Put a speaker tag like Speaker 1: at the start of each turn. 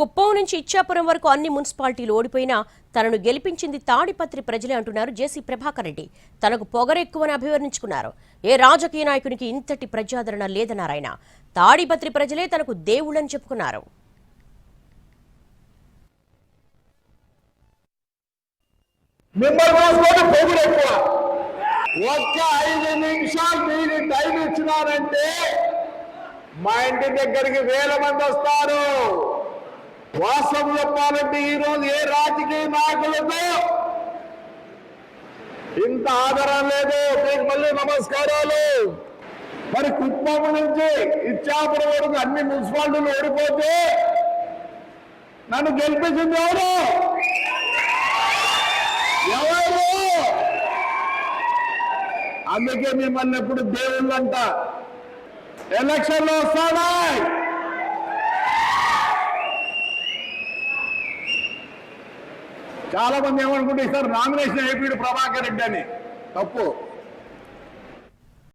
Speaker 1: కుప్పం నుంచి ఇచ్చాపురం వరకు అన్ని మున్సిపాలిటీలు ఓడిపోయినా తనను గెలిపించింది తాడిపత్రి ప్రజలే అంటున్నారు జేసీ ప్రభాకర్ రెడ్డి. తనకు పొగరెక్కువని అభివర్ణించుకున్నారు. ఏ రాజకీయ నాయకునికి ఇంతటి ప్రజాదరణ లేదన్నారు ఆయన. తాడిపత్రి ప్రజలే తనకు దేవుళ్ళని చెప్పుకున్నారు.
Speaker 2: ఒక్క 5 నిమిషాలు మీరు టైం ఇచ్చినారంటే మా ఇంటి దగ్గరికి వేల మంది వస్తారు. వాస్తవం చెప్పాలంటే ఈరోజు ఏ రాజకీయ నాయకులతో ఇంత ఆదరణ లేదు. మీకు మళ్ళీ నమస్కారాలు. మరి కుప్పం నుంచి ఇచ్చాపురం వరకు అన్ని మున్సిపాలిటీలు ఓడిపోతే నన్ను గెలిపించింది ఎవరు? అందుకే మిమ్మల్ని ఎప్పుడు దేవుళ్ళంట. ఎలక్షన్లో వస్తాడా? చాలా మంది ఏమనుకుంటే సార్ నామినేషన్ అయిపోయాడు ప్రభాకర్ రెడ్డి అని. తప్పు.